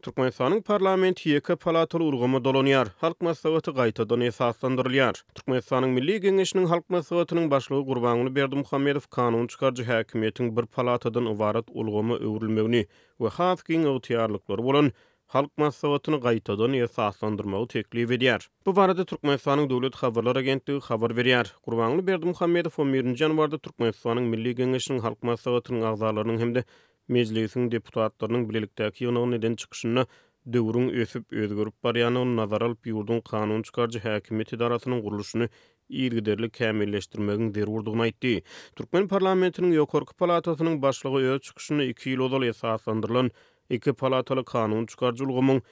Türkmenistanyň parlamenti ýeke palataly ulgama dolanýar. Halk maslahaty gaýtadan esaslandyrylýar. Türkmenistanyň Milli Geňeşiniň halk maslahatynyň başlygy Gurbanuly Berdimuhammedow kanun çykarjy häkimiýetiň bir palatadan ibarat ulgama öwrülmegini we has giň ygtyýarlyklary bolan halk maslahatyny gaýtadan esaslandyrmagy teklip edýär. Bu barada Türkmenistanyň döwlet habarlar agentligi habar berýär. Gurbanuly Berdimuhammedow 1 ýanwarda Türkmenistanyň Milli Geňeşiniň halk maslahatynyň agzalarynyň hemde meclisiň deputatlarynyň bilelikdäki ýygynyň neden çykyşyna döwrüň ösüp özgörüp barýanyny nazara alyp ýurdun kanun çykarjy häkimiýet idarasynyň guruluşyny ýergiderli kämilleşdirmegiň zerurdygyny aýtdy. Türkmen parlamentiniň ýokarky palatasynyň başlygy öz çykyşyny 2 ýyl ozal esaslandyrylan iki palataly kanun çykarjy ulgamyň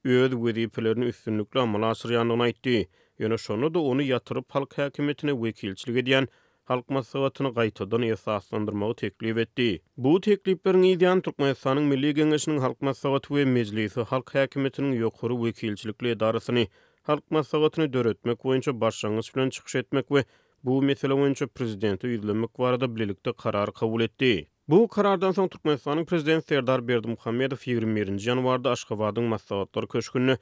öz wezipelerini üstünlikle amala aşyrýandygyny aýtdy. Ýöne şonu da onu ýatyryp halk häkimetine wekilçilik edýän halk maslahatyny gaýtadan esaslandyrmagy teklip etdi. Bu tekliplerin ýa-da Türkmenistanyň Milli Geňeşiniň halk maslahaty we mejlisi halk häkimetiniň ýokary wekilçilikli edarasyny halk maslahatyny döretmek boýunça başlangyç bilen çykyş etmek we bu mesele boýunça prezidenti ýüzlemek barada bilelikde karar kabul etdi. Bu karardan soň Türkmenistanyň prezidenti Serdar Berdimuhammedow 21 ýanwarda Aşgabatyň maslahatlar köşküne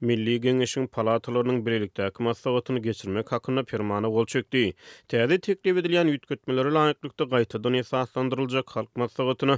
Milli Geňeşiň palatalarynyň bilelikdäki maslahatyny geçirmek hakynda fermana gol çekdi. Täze teklip edilýän ýütgetmeleri laýyklykda gaýtadan esaslandyryljak halk maslahatyna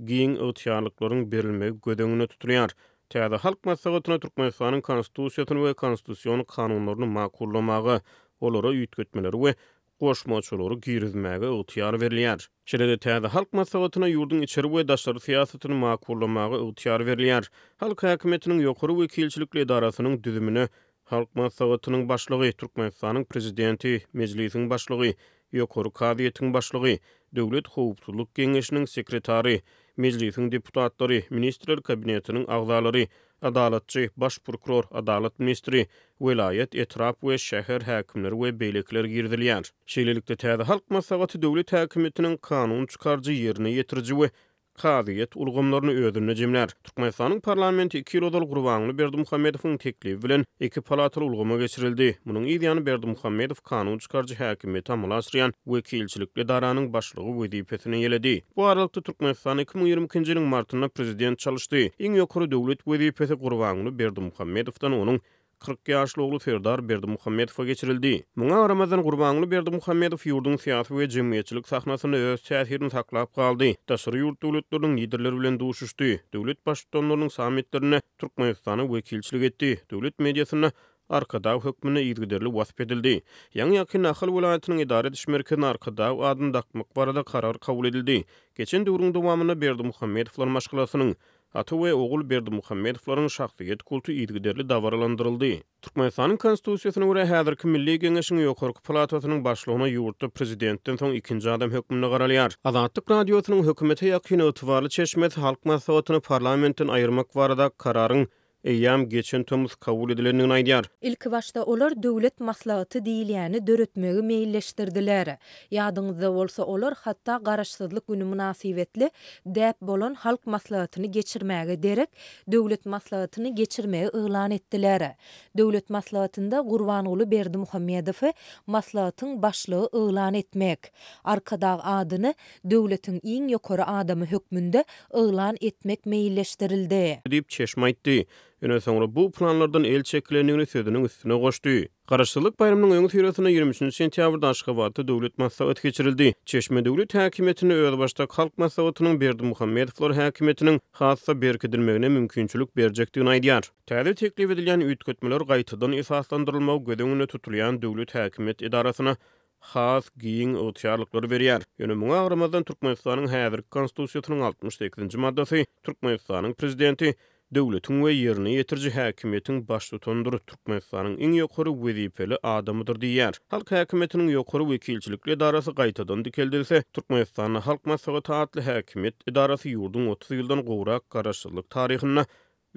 giň ygtyýarlyklaryň berilmegi gödeňine tutulýar. Täze halk maslahatyna Türkmenistanyň konstitusiýasyny we konstitusiýon kanunlaryny makullamagy, olara ýütgetmeleri we goşmaçylary girizmäge ygtyýar berilýär. Şeýle täze halk maslahatyna ýurdun içeri we daşary siýasatyny makullamagy ygtyýar berilýär. Halk häkimetiniň ýokary wekilçilikli edarasynyň düzümine halk maslahatynyň başlygy, Türkmenistanyň prezidenti, mejlisiň başlygy, ýokary kadiýetiň başlygy, Döwlet Howpsuzlyk Geňeşiniň sekretary, mejlisiň deputatlary, ministrler kabinetiniň agzalary, adalatçy, baş prokuror, adalat ministri, vilayet, etraf we şäher häkimleri we beýlekler girdilýär. Şeýlelikde täze halk maslahaty döwlet häkimetiniň kanun çykarjy ýerine ýetirji we kadiýet ulgamlaryny özüne jemler. Türkmenistanyň parlamenti 2 ýyl ozal Gurbanuly Berdimuhammedowyň teklibi bilen iki palataly ulgama geçirildi. Munyň ýa-da Berdimuhammedow kanun çykarjy häkimiýeti amala aşyrýan wekilçilikli edaranyň başlygy wezipesini ýeledi. Bu aralykda Türkmenistan 2022-nji ýylyň martyna prezident çalyşdy. Iň ýokary döwlet wezipesi Gurbanuly Berdimuhammedowdan onuň 40 ýaşly ogly Serdar Berdimuhammedowa geçirildi. Muňa Ramazan Gurbanuly Berdimuhammedow ýurdun syýasy we jemgyýetçilik sahnasyny öz täsirini saklap galdy. Daşary ýurt döwletleriniň liderleri bilen duşuşdy. Döwlet başlyklarynyň sammitlerine Türkmenistany wekilçilik etdi. Döwlet mediasyna Arkadaw hökmüne ýergiderli wasp edildi. Ýa-ni ýakyn Ahal welaýatynyň idare ediş merkezine Arkadaw adyny dakmak barada karar kabul edildi. Geçen döwrüň dowamyna Berdimuhammedowlar maşgulasynyň ata we ogul Berdimuhammedowlaryň şahsyýet kultu ýergiderli dawralandyryldy. Türkmenistanyň konstitusiýasyna görä häzirki Milli Geňeşiniň ýokarky palatasynyň başlygyna ýurtda prezidentden soň ikinji adam hökmüne garalýar. Azatlyk radiosynyň hökümete ýakyn ýetwarly çeşmesi halk maslahatyny parlamentten aýyrmak barada kararyň eýýam geçen tömüz kabul edilenini aýdýar. İlk başda olar döwlet maslahaty diýilýäni döretmegi meýilleşdirdiler. Ýadyňyzda bolsa olar hatda garaşsyzlyk güni münasibetli däp bolan halk maslahatyny geçirmäge derek döwlet maslahatyny geçirmegi ýylan etdiler. Döwlet maslahatynda Gurbanuly Berdimuhammedow maslahatyň başlygy ýylan etmek, Arkadaw adyny döwletiň iň ýokary adamy hökmünde ýylan etmek meýilleşdirildi. Diýip çeşme aýtdy. Ýöne soňra bu planlardan el çekilenigini sözüniň üstüne goşdy. Garaşsyzlyk bayraminyň öňü ýerine 23 sentýabrda Aşgabatda döwlet maslahaty geçirildi. Çeşme döwlet häkimetini öz başda halk maslahatynyň Berdimuhammedowlar häkimetiniň hassa berkidilmegine mümkinçilik berjekdigini aýdýar. Täze teklip edilýän üýtgetmeler gaýtadan esaslandyrylmagy gödeňine tutulýan döwlet häkimet idarasyna has giň ygtyýarlyklary berýär. Ýöne muňa Ramazan Türkmenistanyň häzirki konstitusiýasynyň 68-nji maddasy Türkmenistanyň prezidenti döwletiň we ýerine ýetirji häkimiýetiň baş tutandyr Türkmenistanyň iň ýokary wezipeli adamydyr diýär. Halk häkimetiniň ýokary wekilçilikli edarasy gaýtadan dikeldilse, Türkmenistanyň halk maslahaty adly häkimiýet edarasy ýurdun 30 ýyldan gowrak garaşsyzlyk taryhyna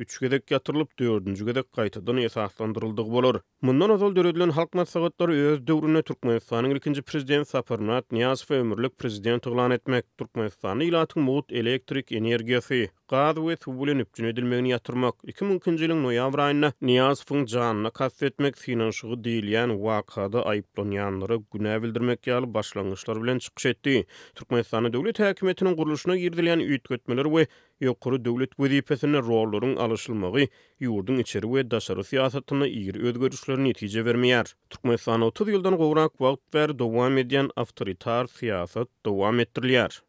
3 gedek ýatyrylyp 4-nji gedek gaýtadan esaslandyryldygy bolar. Mundan ozal döredilen halk maslahatlary öz döwrüne Türkmenistanyň ilkinji prezident Saparmat Niýazow ömürlik prezident ýylan etmek, Türkmenistanyň ýylatyň mowut elektrik energiýasy, gaz we suw bilen üpjün edilmegini ýatyrmak. 2000-nji ýylyň noýabr aýynda Niýazowyň janyna kastetmek finanşygy diýilýän wakada aýplanýanlara günä bildirmek ýaly başlangyçlar bilen çykyş etdi. Türkmenistan döwlet häkimetiniň guruluşyna girdilýän üýtgetmeler we ýokary döwlet wezipesine rollaryň alşylmagy ýurdun içeri we daşary siýasatyna ýygy özgörüşler netije bermeýär. Türkmenistan 30 ýyldan gowrak wagt ber dowam edýän awtoritar siýasat dowam etdirilýär.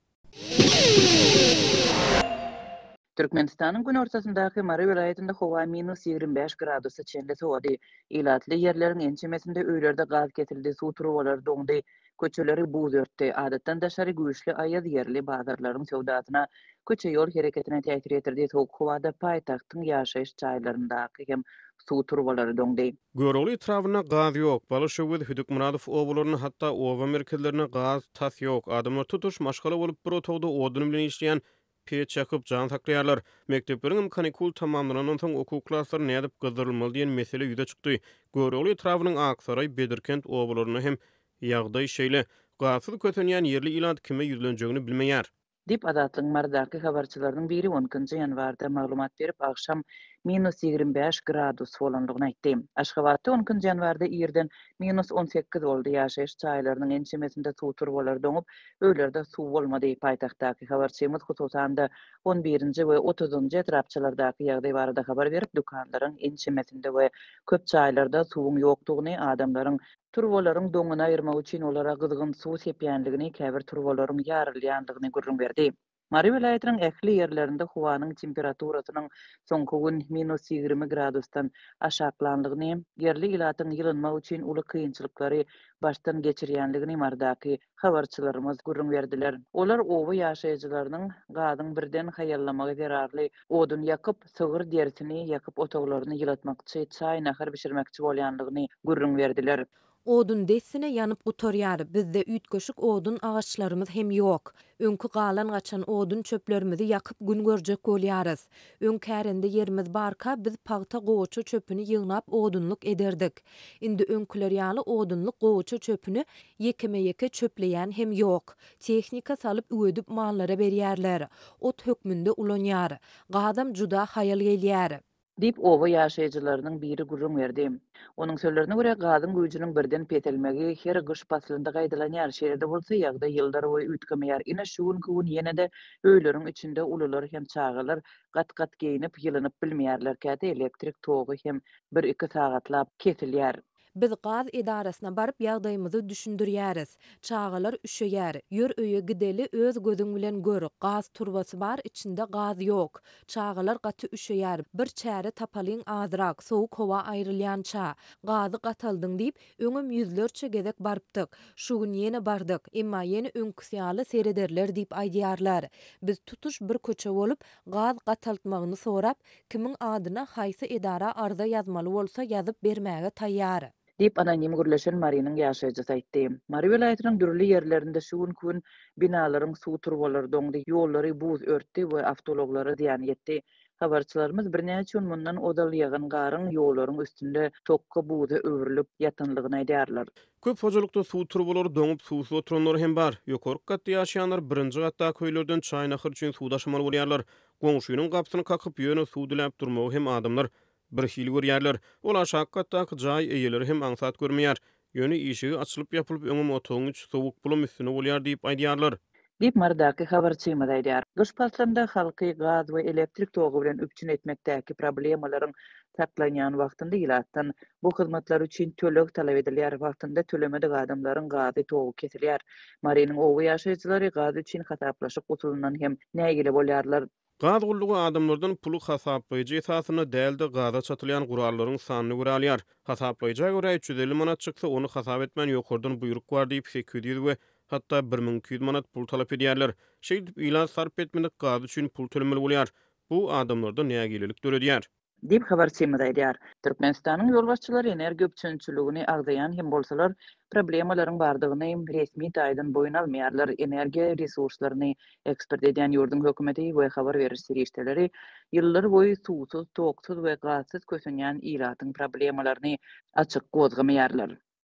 Türkmenistan'ın gün ortasındaki Mara vilayetinde hava -25 gradusa çenli soğudy. İlatly yerlerin ençemesinde öýlerde gaz ketildi, suw trubalar doňdy, köçeleri buz örtdi. Adatdan daşary güýçli aýaz yerli bazarlaryň sowdatyna, köçe ýol hereketine täsir etirdi. Soğuk howada paýtagtyň ýaşaýyş çaýlaryndaky hem suw trubalary doňdy. Görogly etrawyna gaz ýok. Balyşewid Hüdükmuradow obalaryny hatda owa merkezlerine gaz tas ýok. Adamlar tutuş maşgala bolup bir otogda odun bilen işleýän peç ýakyp jan saklaýarlar. Mekdepleriň kanikul tamamlanandan soň okuw klasslaryna nädip gyzdyrylmaly diýen mesele ýüze çykdy. Görogly etrawynyň aksaray Bedirkent obalaryna hem ýagdaý şeýle gazyl kötenýän yerli ilan kime ýüzlenjegini bilmeýär. Dip adatlyň mardaky habarçylarynyň biri 10-njy ýanwarda maglumat berip akşam -25 gradus bolanlygyny aýtdy. Aşgabatda 10-njy ýanwarda ýerden -18 boldy. Ýaşaýyş çaýlarynyň ençemesinde suw turbalar doňup, öýlerde suw bolmady. Paýtagtdaky habarçymyz hususanda 11-nji we 30-njy etrapçylardaky ýagdaý barada habar berip, dukanlaryň ençemesinde we köp çaýlarda suwuň ýokdugyny, adamlaryň turbalaryň doňuna aýyrmak üçin olara gyzgyn suw sepýänligini, käbir turbalaryň ýarylýandygyny görüň berdi. Mara vilayetiniň ähli ýerlerinde howanyň temperaturasynyň soňky gün -20 gradusdan aşaklandygyny, yerli ilatyň ýylynmak üçin uly kynçylyklary başdan geçirýänligini mardaky habarçylarymyz görüň berdiler. Olar owa ýaşaýjylarynyň gazyň birden haýallamagy zerarly odun ýakyp, sygyr dersini ýakyp otoglaryny ýylatmakçy, çaý nahar bişirmekçi bolýanlygyny görüň berdiler. Odun desine yanıp gutorýar. Bizde üýtgeşik odun agaçlarymyz hem ýok. Öňkü galan gaçan odun çöplerimizi ýakyp gün görjek bolýarys. Öňkärinde yerimiz barka biz pagta goçu çöpüni ýygnap odunluk ederdik. Indi öňküler ýaly odunluk goçu çöpüni ýekeme-ýeke çöpleýän hem ýok. Tehnika salyp öýdüp mallara berýärler. Ot hökmünde ulanýar. Gadam juda haýal gelýär. Dip owa ýaşaýjylarynyň biri gurrun berdi. Onuň sözlerine görä gazyň güýjüniň birden petelmegi her gyş paslynda gaýdalanýar. Şeýlede bolsa ýagda ýyldar boýy ütgemeýär. Ine şu gün ýene-de öýleriň içinde ulular hem çağalar gat-gat geyinip ýylanyp bilmeýärler. Käte elektrik togy hem 1-2 sagatlap kesilýär. Biz gaz idarasyna baryp ýagdaýymyzy düşündirýäris. Çağalar üşeýär. Ýör öýe gideli öz gözüň bilen gör. Gaz turbasy bar, içinde gaz ýok. Çağalar gaty üşeýär. Bir çäre tapalyň azrak, sowuk howa aýrylýan ça. Gazy gataldyň diýip öňüm ýüzlerçe gezek barypdyk. Şu gün ýene bardyk. Emma ýene öňküsýaly seyrederler diýip aýdýarlar. Biz tutuş bir köçe bolup gaz gataltmagyny sorap, kimiň adyna haýsy idara arza ýazmaly bolsa ýazyp bermäge taýýar. Dip anonim gürleşen Marynyň ýaşaýjysy aýtdy. Mary vilayetiniň dürli ýerlerinde şu gün binalaryň suw turbalary doňdy, ýollary buz örtdi we awtologlary ziýan ýetdi. Habarçylarymyz birnäçe gün mundan odal ýagan garyň ýollaryň üstünde tokka buzy öwrülip ýatanlygyny aýdýarlar. Köp hojalykda suw turbalary doňup suwsuz oturanlar hem bar. Ýokarky gatda ýaşaýanlar birinji gatda köýlerden çaý nahar üçin suw daşymaly bolýarlar. Goňşunyň gapsyny kakyp ýöne suw diläp durmagy hem adamlar bir hil görýärler. Olar şakkatdaky jaý eýeleri hem aňsat görmeýär. Ýöne işigi açylyp ýapylyp öňüm otogyň içi sowuk bulum üstüne bolýar diýip aýdýarlar. Dip mardaky habarçymyz aýdýar. Gyş paslynda halky gaz we elektrik togy bilen üpçün etmekdäki problemalaryň saklanýan wagtynda ýylatdan bu hyzmatlar üçin tölek talap edilýär. Wagtynda tölemedik adamlaryň gazy togy kesilýär. Marynyň owa ýaşaýjylary gaz üçin hataplaşyp gutulundan hem nägile bolýarlar. Gaz gullugy adamlardan pulu hasaplaýjy esasyna dälde gaza çatylýan gurallaryň sanyny görä alýar. Hasaplaýjyga görä 350 manat çyksa onu hasap etmän ýokardan buyruk bar diýip 800 we hatda 1200 manat pul talap edýärler. Şeýle diýip ilan sarp etmedik gaz üçin pul tölemeli bolýar. Bu adamlardan nägilelik döredýär. Dip habarçymyz aýdýar. Türkmenistanyň ýolbaşçylary energi öpçünçüligini agdaýan hem bolsalar problemalaryň bardygyny resmi taýdan boyun almaýarlar. Energiýa resurslaryny ekspert edýän ýurdun hökümeti we habar beriş serişdeleri ýyllar boýy suwsuz, toksuz we gazsız kösenýän ýylatyň problemalaryny açyk gozgamaýarlar.